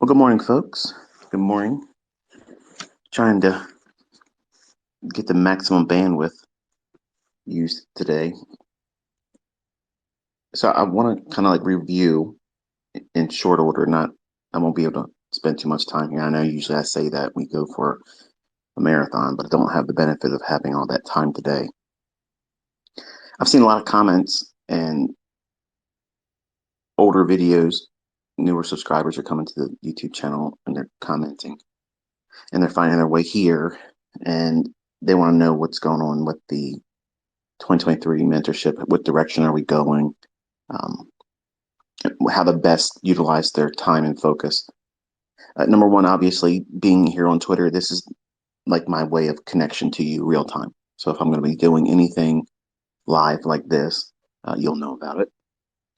Well, good morning, folks. Good morning. Trying to get the maximum bandwidth used today. So I want to kind of like review in short order. Not, I won't be able to spend too much time here. I know usually I say that we go for a marathon, but I don't have the benefit of having all that time today. I've seen a lot of comments and older videos. Newer subscribers are coming to the YouTube channel and they're commenting and they're finding their way here and they want to know what's going on with the 2023 mentorship. What direction are we going? Um, how to best utilize their time and focus. Number one, obviously, being here on Twitter, this is like my way of connection to you real time. So if I'm going to be doing anything live like this, you'll know about it.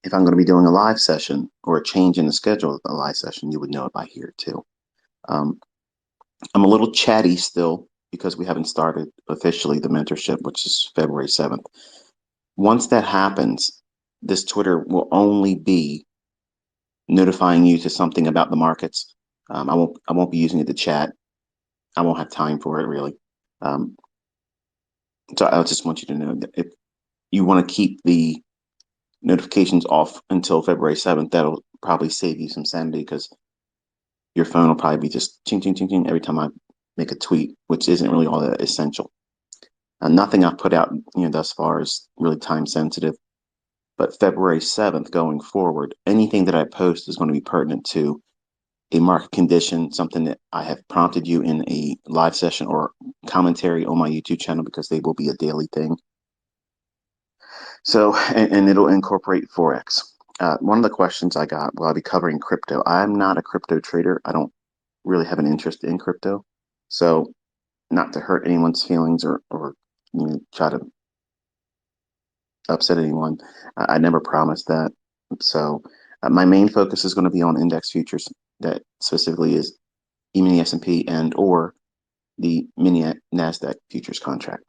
If I'm going to be doing a live session or a change in the schedule of a live session, you would know it by here too. Um, I'm a little chatty still because we haven't started officially the mentorship, which is February 7th. Once that happens, this Twitter will only be notifying you to something about the markets. I won't be using it to chat. I won't have time for it really. Um, so I just want you to know that if you want to keep the notifications off until February 7th, that'll probably save you some sanity because your phone will probably be just ching, ching, ching, ching every time I make a tweet, which isn't really all that essential. Nothing I've put out, thus far is really time sensitive. But February 7th going forward, anything that I post is going to be pertinent to a market condition, something that I have prompted you in a live session or commentary on my YouTube channel because they will be a daily thing. So, and it'll incorporate Forex. One of the questions I got, well, I'll be covering crypto. I'm not a crypto trader. I don't really have an interest in crypto. So, not to hurt anyone's feelings or try to upset anyone. I never promised that. So, my main focus is going to be on index futures. That specifically is E-mini S&P and or the mini NASDAQ futures contract.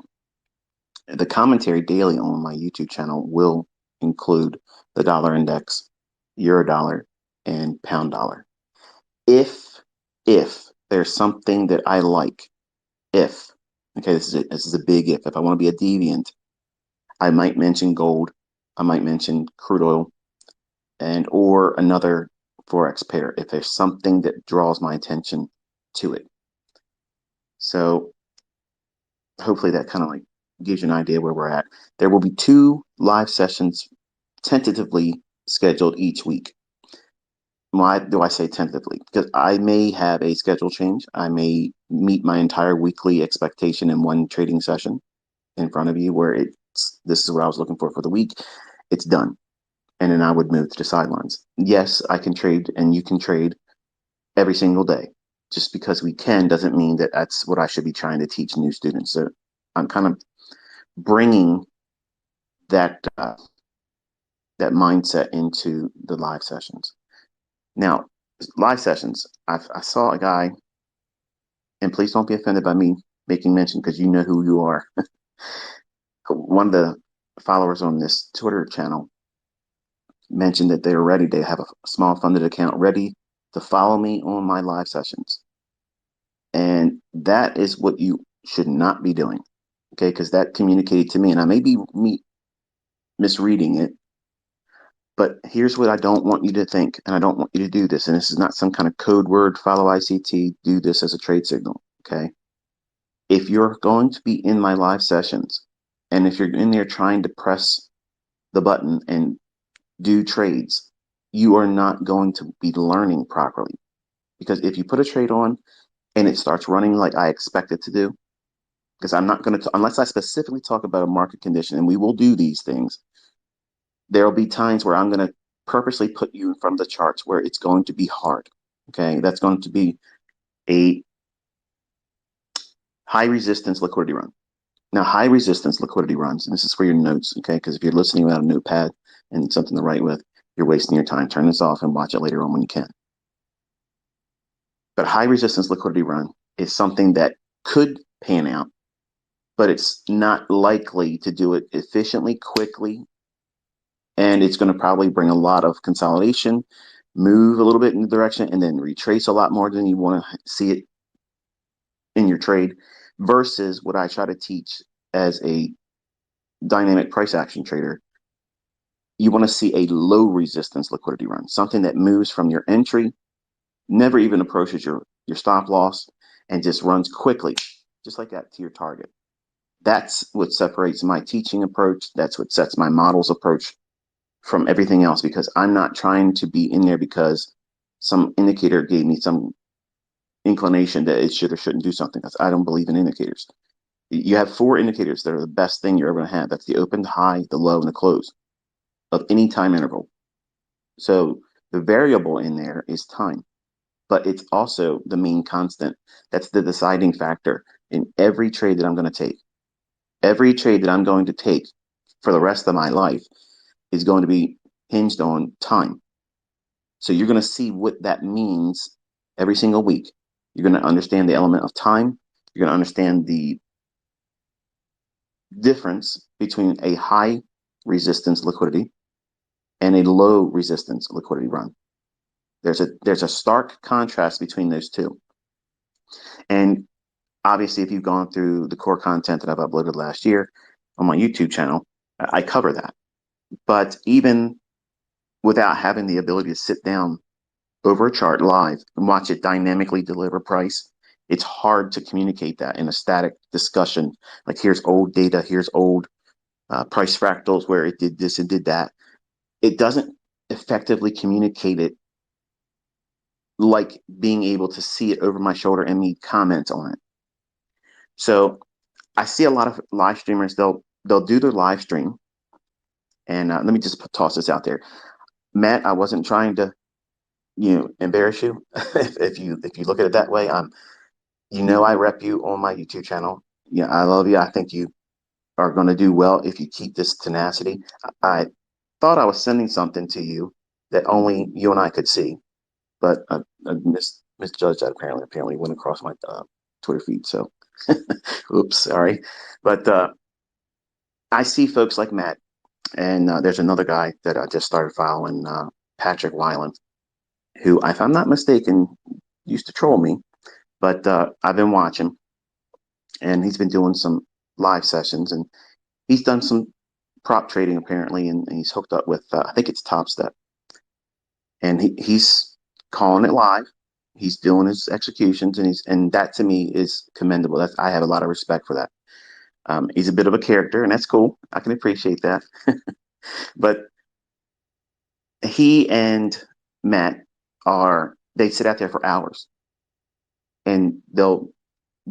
The commentary daily on my YouTube channel will include the dollar index, euro dollar, and pound dollar. If there's something that I like, if okay, this is a big if I want to be a deviant, I might mention gold, I might mention crude oil, and or another forex pair if there's something that draws my attention to it. So hopefully that kind of like gives you an idea where we're at. There will be 2 live sessions tentatively scheduled each week. Why do I say tentatively? Because I may have a schedule change. I may meet my entire weekly expectation in one trading session in front of you where this is what I was looking for the week. It's done. And then I would move to the sidelines. Yes, I can trade and you can trade every single day. Just because we can doesn't mean that that's what I should be trying to teach new students. So I'm kind of bringing that that mindset into the live sessions. Now, live sessions, I saw a guy, and please don't be offended by me making mention because you know who you are. One of the followers on this Twitter channel mentioned that they were ready. They have a small funded account ready to follow me on my live sessions. And that is what you should not be doing. Okay, because that communicated to me, and I may be misreading it, but here's what I don't want you to think, and I don't want you to do this. And this is not some kind of code word, follow ICT, do this as a trade signal. Okay. If you're going to be in my live sessions, and if you're in there trying to press the button and do trades, you are not going to be learning properly. Because if you put a trade on and it starts running like I expect it to do, because I'm not going to, unless I specifically talk about a market condition, and we will do these things, there will be times where I'm going to purposely put you in front of the charts where it's going to be hard. Okay, that's going to be a high resistance liquidity run. Now, high resistance liquidity runs, and this is for your notes, okay? Because if you're listening without a notepad and something to write with, you're wasting your time. Turn this off and watch it later on when you can. But high resistance liquidity run is something that could pan out, but it's not likely to do it efficiently, quickly, and it's going to probably bring a lot of consolidation. move a little bit in the direction and then retrace a lot more than you want to see it in your trade, versus what I try to teach as a dynamic price action trader. You want to see a low resistance liquidity run, something that moves from your entry, never even approaches your stop loss, and just runs quickly, just like that, to your target. That's what separates my teaching approach. That's what sets my models approach from everything else, because I'm not trying to be in there because some indicator gave me some inclination that it should or shouldn't do something. Because I don't believe in indicators. You have four indicators that are the best thing you're ever going to have. That's the open, the high, the low, and the close of any time interval. So the variable in there is time, but it's also the mean constant. That's the deciding factor in every trade that I'm going to take. Every trade that I'm going to take for the rest of my life is going to be hinged on time. So you're going to see what that means every single week. You're going to understand the element of time. You're going to understand the difference between a high resistance liquidity and a low resistance liquidity run. There's a stark contrast between those two. And obviously, if you've gone through the core content that I've uploaded last year on my YouTube channel, I cover that. But even without having the ability to sit down over a chart live and watch it dynamically deliver price, it's hard to communicate that in a static discussion. Like, here's old data, here's old price fractals where it did this and did that. It doesn't effectively communicate it like being able to see it over my shoulder and me comment on it. So I see a lot of live streamers, they'll do their live stream. And let me just toss this out there. Matt, I wasn't trying to, embarrass you. if you look at it that way, I rep you on my YouTube channel. Yeah, I love you. I think you are going to do well if you keep this tenacity. I thought I was sending something to you that only you and I could see, but I misjudged that. Apparently went across my Twitter feed. So, oops, sorry. But I see folks like Matt, and there's another guy that I just started following, Patrick Weiland, who, if I'm not mistaken, used to troll me, but I've been watching, and he's been doing some live sessions, and he's done some prop trading apparently, and he's hooked up with I think it's Top Step, and he's calling it live. He's doing his executions, and that to me is commendable. I have a lot of respect for that. He's a bit of a character, and that's cool. I can appreciate that. But he and Matt they sit out there for hours, and they'll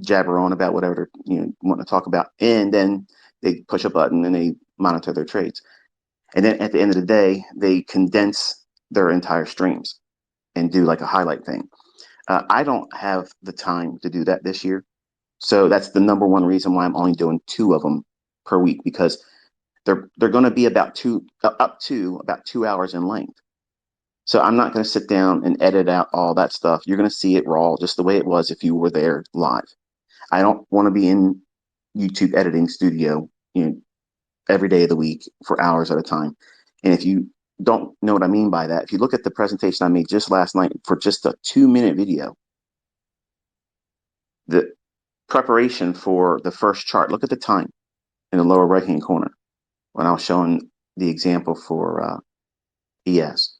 jabber on about whatever they're want to talk about, and then they push a button and they monitor their trades. And then at the end of the day, they condense their entire streams and do like a highlight thing. I don't have the time to do that this year. So that's the number one reason why I'm only doing two of them per week, because they're going to be up to about 2 hours in length. So I'm not going to sit down and edit out all that stuff. You're going to see it raw, just the way it was if you were there live. I don't want to be in YouTube editing studio, every day of the week for hours at a time. And if you don't know what I mean by that, if you look at the presentation I made just last night for just a 2-minute video, the preparation for the first chart, look at the time in the lower right-hand corner when I was showing the example for ES.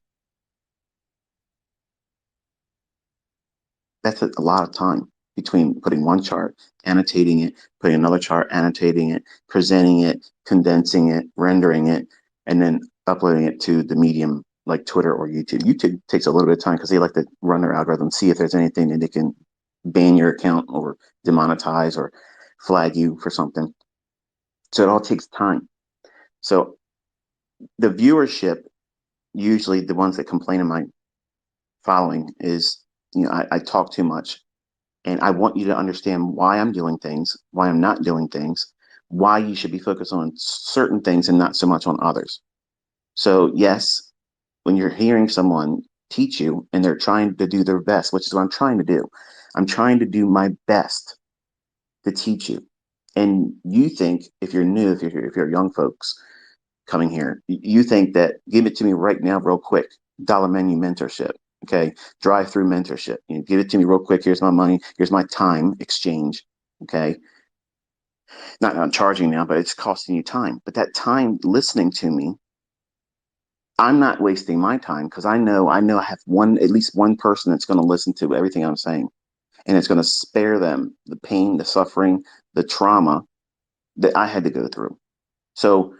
That's a lot of time between putting one chart, annotating it, putting another chart, annotating it, presenting it, condensing it, rendering it, and then uploading it to the medium like Twitter or YouTube. YouTube takes a little bit of time because they like to run their algorithm, see if there's anything that they can ban your account or demonetize or flag you for something. So it all takes time. So the viewership, usually the ones that complain in my following, is I talk too much. And I want you to understand why I'm doing things, why I'm not doing things, why you should be focused on certain things and not so much on others. So yes, when you're hearing someone teach you and they're trying to do their best, which is what I'm trying to do, I'm trying to do my best to teach you. And you think, if you're new, if you're young folks coming here, you think that give it to me right now, real quick. dollar menu mentorship. Okay. Drive through mentorship. You know, give it to me real quick. Here's my money. Here's my time exchange. Okay. Not I'm charging now, but it's costing you time. But that time listening to me, I'm not wasting my time because I know I have at least one person that's going to listen to everything I'm saying. And it's going to spare them the pain, the suffering, the trauma that I had to go through. So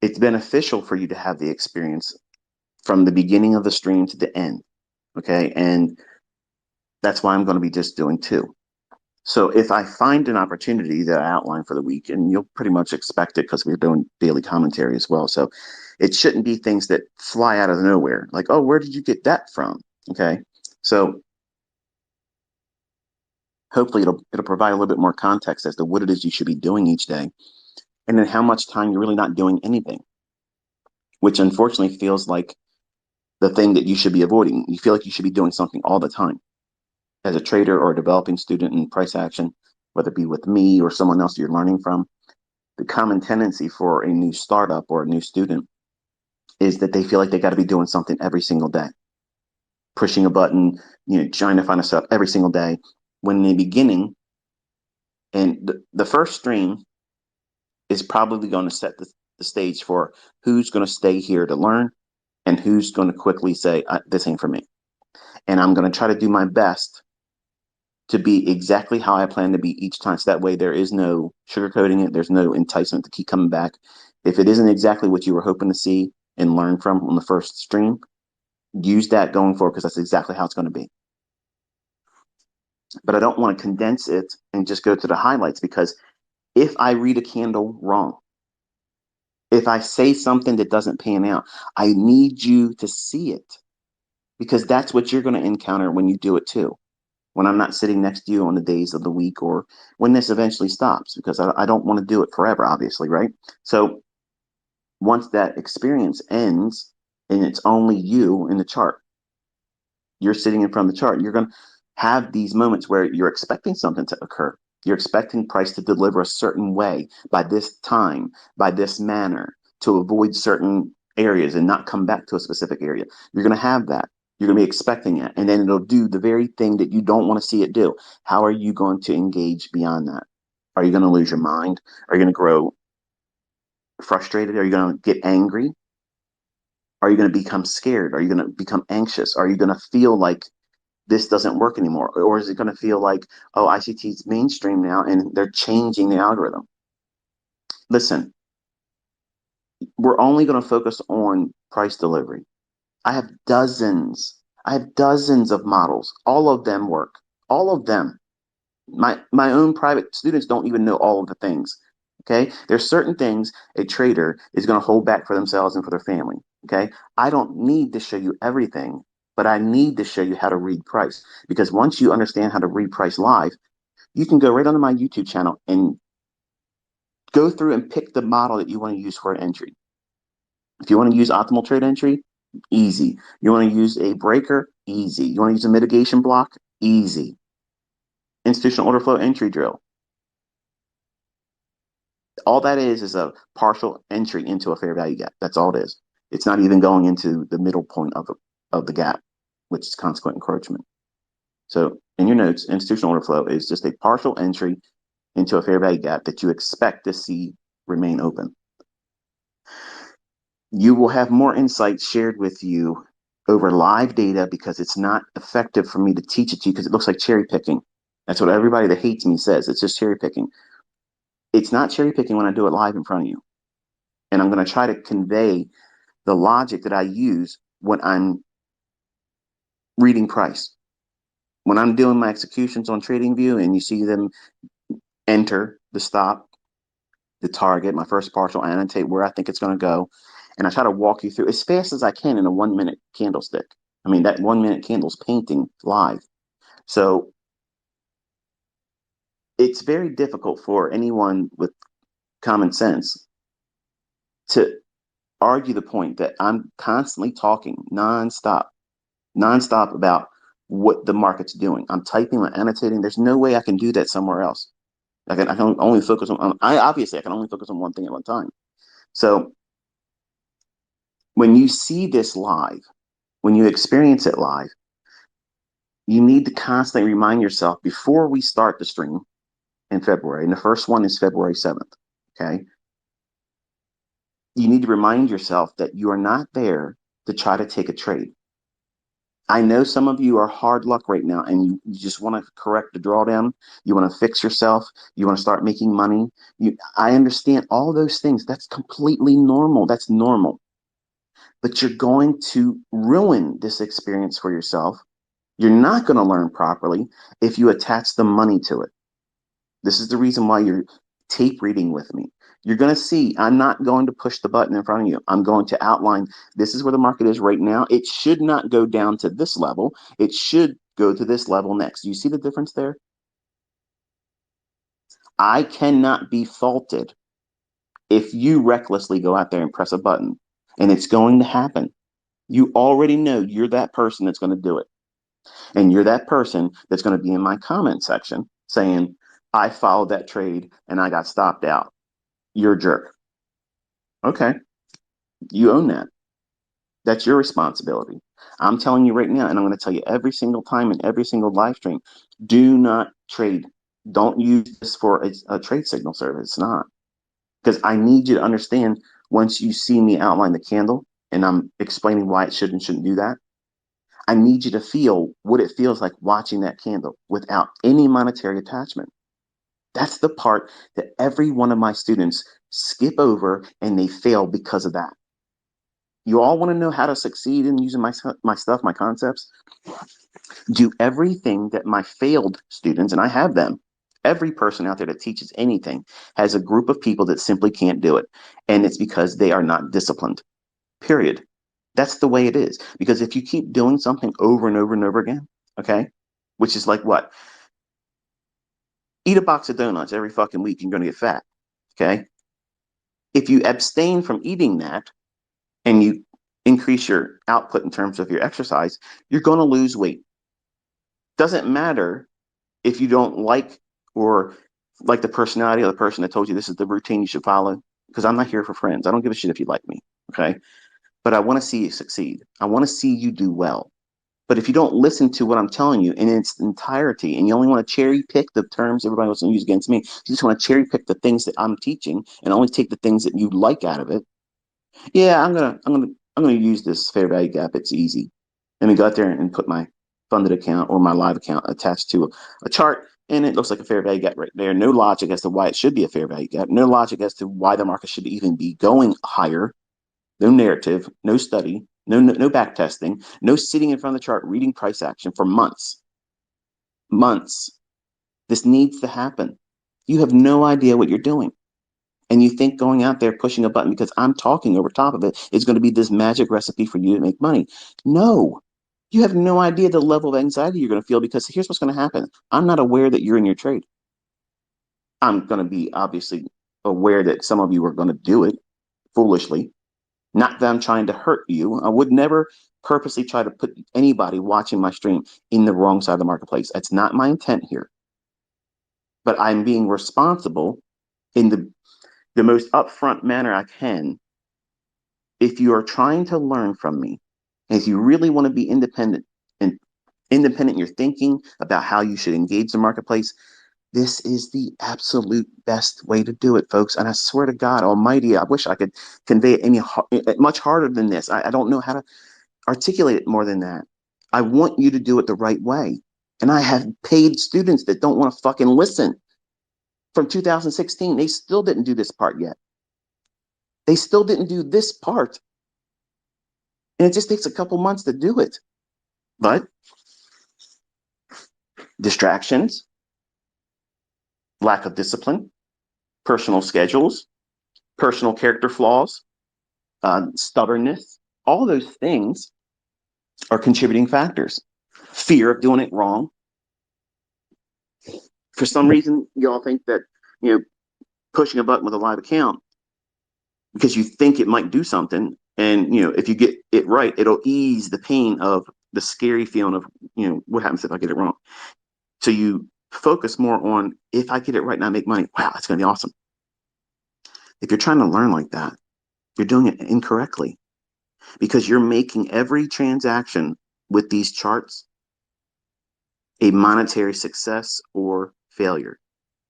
it's beneficial for you to have the experience from the beginning of the stream to the end. Okay. And that's why I'm going to be just doing two. So if I find an opportunity that I outline for the week, and you'll pretty much expect it because we're doing daily commentary as well. So it shouldn't be things that fly out of nowhere, like, oh, where did you get that from? Okay. So hopefully it'll provide a little bit more context as to what it is you should be doing each day, and then how much time you're really not doing anything, which unfortunately feels like the thing that you should be avoiding. You feel like you should be doing something all the time. As a trader or a developing student in price action, whether it be with me or someone else you're learning from, the common tendency for a new startup or a new student is that they feel like they got to be doing something every single day, pushing a button, trying to find a stuff every single day. When in the beginning, and the first stream is probably going to set the stage for who's going to stay here to learn and who's going to quickly say, this ain't for me. And I'm going to try to do my best to be exactly how I plan to be each time. So that way there is no sugarcoating it. There's no enticement to keep coming back. If it isn't exactly what you were hoping to see and learn from on the first stream, use that going forward because that's exactly how it's going to be. But I don't want to condense it and just go to the highlights because if I read a candle wrong, if I say something that doesn't pan out, I need you to see it because that's what you're going to encounter when you do it too. When I'm not sitting next to you on the days of the week or when this eventually stops, because I don't want to do it forever, obviously, right? So once that experience ends and it's only you in the chart, you're sitting in front of the chart, you're going to have these moments where you're expecting something to occur. You're expecting price to deliver a certain way by this time, by this manner, to avoid certain areas and not come back to a specific area. You're going to have that. You're going to be expecting it. And then it'll do the very thing that you don't want to see it do. How are you going to engage beyond that? Are you going to lose your mind? Are you going to grow frustrated? Are you going to get angry? Are you going to become scared? Are you going to become anxious? Are you going to feel like this doesn't work anymore? Or is it going to feel like, oh, ICT is mainstream now and they're changing the algorithm? Listen, we're only going to focus on price delivery. I have dozens. I have dozens of models. All of them work. All of them. My own private students don't even know all of the things. Okay. There's certain things a trader is going to hold back for themselves and for their family. Okay. I don't need to show you everything, but I need to show you how to read price because once you understand how to read price live, you can go right onto my YouTube channel and go through and pick the model that you want to use for an entry. If you want to use optimal trade entry, easy. You want to use a breaker, easy. You want to use a mitigation block, easy. Institutional order flow entry drill. All that is a partial entry into a fair value gap. That's all it is. It's not even going into the middle point of the gap, which is consequent encroachment. So in your notes, institutional order flow is just a partial entry into a fair value gap that you expect to see remain open. You will have more insights shared with you over live data because it's not effective for me to teach it to you because it looks like cherry picking. That's what everybody that hates me says. It's just cherry picking. It's not cherry picking when I do it live in front of you. And I'm going to try to convey the logic that I use when I'm reading price. When I'm doing my executions on TradingView and you see them enter the stop, the target, my first partial, I annotate where I think it's going to go. And I try to walk you through as fast as I can in a 1 minute candlestick. I mean, that 1 minute candle's painting live. So it's very difficult for anyone with common sense to argue the point that I'm constantly talking nonstop about what the market's doing. I'm typing, I'm annotating. There's no way I can do that somewhere else. I can only focus on, I can only focus on one thing at one time. So when you see this live, when you experience it live, you need to constantly remind yourself before we start the stream in February, and the first one is February 7th, okay? You need to remind yourself that you are not there to try to take a trade. I know some of you are hard luck right now and you just want to correct the drawdown. You want to fix yourself. You want to start making money. I understand all those things. That's completely normal. That's normal. But you're going to ruin this experience for yourself. You're not going to learn properly if you attach the money to it. This is the reason why you're tape reading with me. You're going to see I'm not going to push the button in front of you. I'm going to outline this is where the market is right now. It should not go down to this level. It should go to this level next. Do you see the difference there? I cannot be faulted if you recklessly go out there and press a button, and it's going to happen. You already know you're that person that's going to do it. And you're that person that's going to be in my comment section saying, I followed that trade and I got stopped out. You're a jerk. Okay, you own that. That's your responsibility. I'm telling you right now, and I'm going to tell you every single time in every single live stream, do not trade. Don't use this for a trade signal service. It's not. Because I need you to understand once you see me outline the candle and I'm explaining why it should and shouldn't do that, I need you to feel what it feels like watching that candle without any monetary attachment. That's the part that every one of my students skip over and they fail because of that. You all want to know how to succeed in using my stuff, my concepts? Do everything that my failed students, and I have them, every person out there that teaches anything has a group of people that simply can't do it. And it's because they are not disciplined, period. That's the way it is. Because if you keep doing something over and over and over again, okay, which is like what? Eat a box of donuts every fucking week, you're going to get fat, okay? If you abstain from eating that and you increase your output in terms of your exercise, you're going to lose weight. Doesn't matter if you don't like or like the personality of the person that told you this is the routine you should follow, because I'm not here for friends. I don't give a shit if you like me, okay? But I want to see you succeed. I want to see you do well. But if you don't listen to what I'm telling you in its entirety, and you only want to cherry pick the terms everybody wants to use against me, you just want to cherry pick the things that I'm teaching and only take the things that you like out of it. Yeah, I'm gonna use this fair value gap. It's easy. Let me go out there and put my funded account or my live account attached to a chart, and it looks like a fair value gap right there. No logic as to why it should be a fair value gap. No logic as to why the market should even be going higher. No narrative, no study, no back testing, no sitting in front of the chart reading price action for months. Months. This needs to happen. You have no idea what you're doing. And you think going out there pushing a button because I'm talking over top of it is going to be this magic recipe for you to make money. No, you have no idea the level of anxiety you're going to feel, because here's what's going to happen. I'm not aware that you're in your trade. I'm going to be obviously aware that some of you are going to do it foolishly. Not that I'm trying to hurt you. I would never purposely try to put anybody watching my stream in the wrong side of the marketplace. That's not my intent here. But I'm being responsible in the most upfront manner I can. If you are trying to learn from me, if you really want to be independent and independent in your thinking about how you should engage the marketplace, this is the absolute best way to do it, folks. And I swear to God Almighty, I wish I could convey it much harder than this. I don't know how to articulate it more than that. I want you to do it the right way. And I have paid students that don't want to fucking listen. From 2016, they still didn't do this part yet. They still didn't do this part. And it just takes a couple months to do it. But distractions, lack of discipline, personal schedules, personal character flaws, stubbornness, all those things are contributing factors. Fear of doing it wrong. For some reason, y'all think that, pushing a button with a live account because you think it might do something, and if you get it right, it'll ease the pain of the scary feeling of what happens if I get it wrong. So you focus more on, if I get it right and I make money, wow, it's going to be awesome. If you're trying to learn like that, you're doing it incorrectly. because you're making every transaction with these charts a monetary success or failure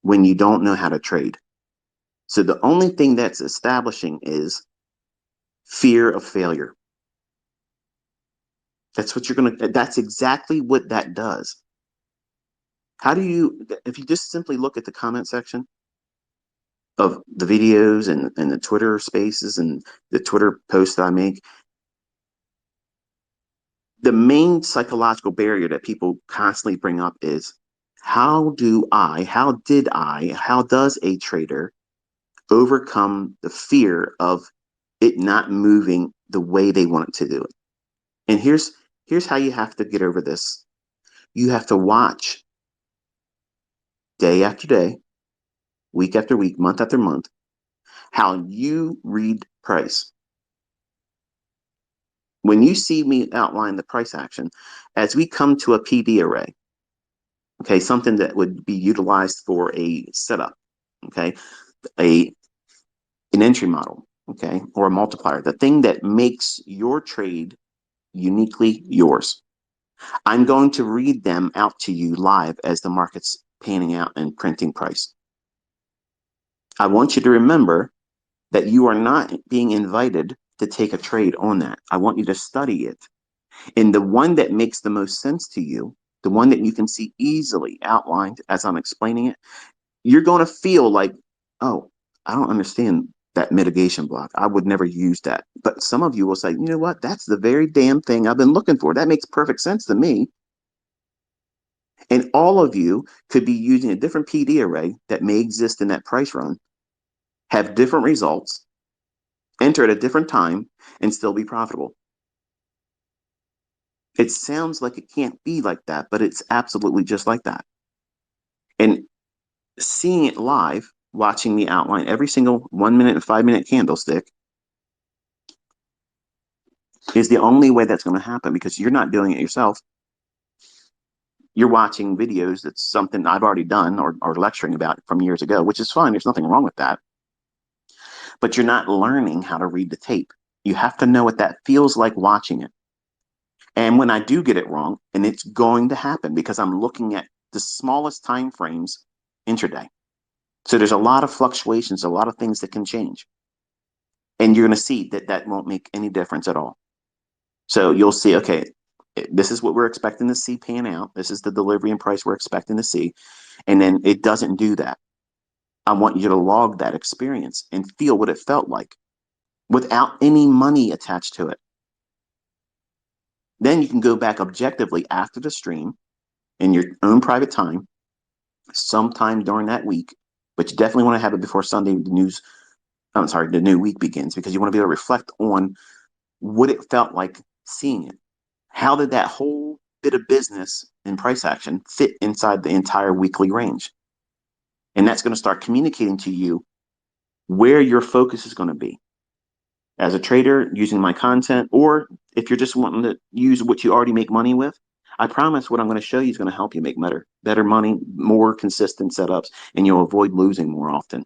when you don't know how to trade. So the only thing that's establishing is fear of failure. That's exactly what that does. How do you, if you just simply look at the comment section of the videos and the Twitter spaces and the Twitter posts that I make, the main psychological barrier that people constantly bring up is how does a trader overcome the fear of it not moving the way they want it to do it? And here's how you have to get over this. You have to watch day after day, week after week, month after month, how you read price. When you see me outline the price action, as we come to a PD array, okay, something that would be utilized for a setup, okay, a an entry model, okay, or a multiplier, the thing that makes your trade uniquely yours. I'm going to read them out to you live as the market's panning out and printing price. I want you to remember that you are not being invited to take a trade on that. I want you to study it. And the one that makes the most sense to you, the one that you can see easily outlined as I'm explaining it, you're going to feel like, oh, I don't understand that mitigation block. I would never use that. But some of you will say, you know what? That's the very damn thing I've been looking for. That makes perfect sense to me. And all of you could be using a different PD array that may exist in that price run, have different results, enter at a different time, and still be profitable. It sounds like it can't be like that, but it's absolutely just like that. And seeing it live, watching me outline every single 1 minute and 5 minute candlestick is the only way that's going to happen, because you're not doing it yourself. You're watching videos that's something I've already done or lecturing about from years ago, which is fine. There's nothing wrong with that. But you're not learning how to read the tape. You have to know what that feels like watching it. And when I do get it wrong, and it's going to happen because I'm looking at the smallest time frames intraday. So there's a lot of fluctuations, a lot of things that can change. And you're going to see that that won't make any difference at all. So you'll see, okay, this is what we're expecting to see pan out. This is the delivery and price we're expecting to see. And then it doesn't do that. I want you to log that experience and feel what it felt like without any money attached to it. Then you can go back objectively after the stream in your own private time, sometime during that week. But you definitely want to have it before Sunday the new week begins, because you want to be able to reflect on what it felt like seeing it. How did that whole bit of business and price action fit inside the entire weekly range? And that's going to start communicating to you where your focus is going to be as a trader using my content, or if you're just wanting to use what you already make money with. I promise what I'm going to show you is going to help you make better money, more consistent setups, and you'll avoid losing more often.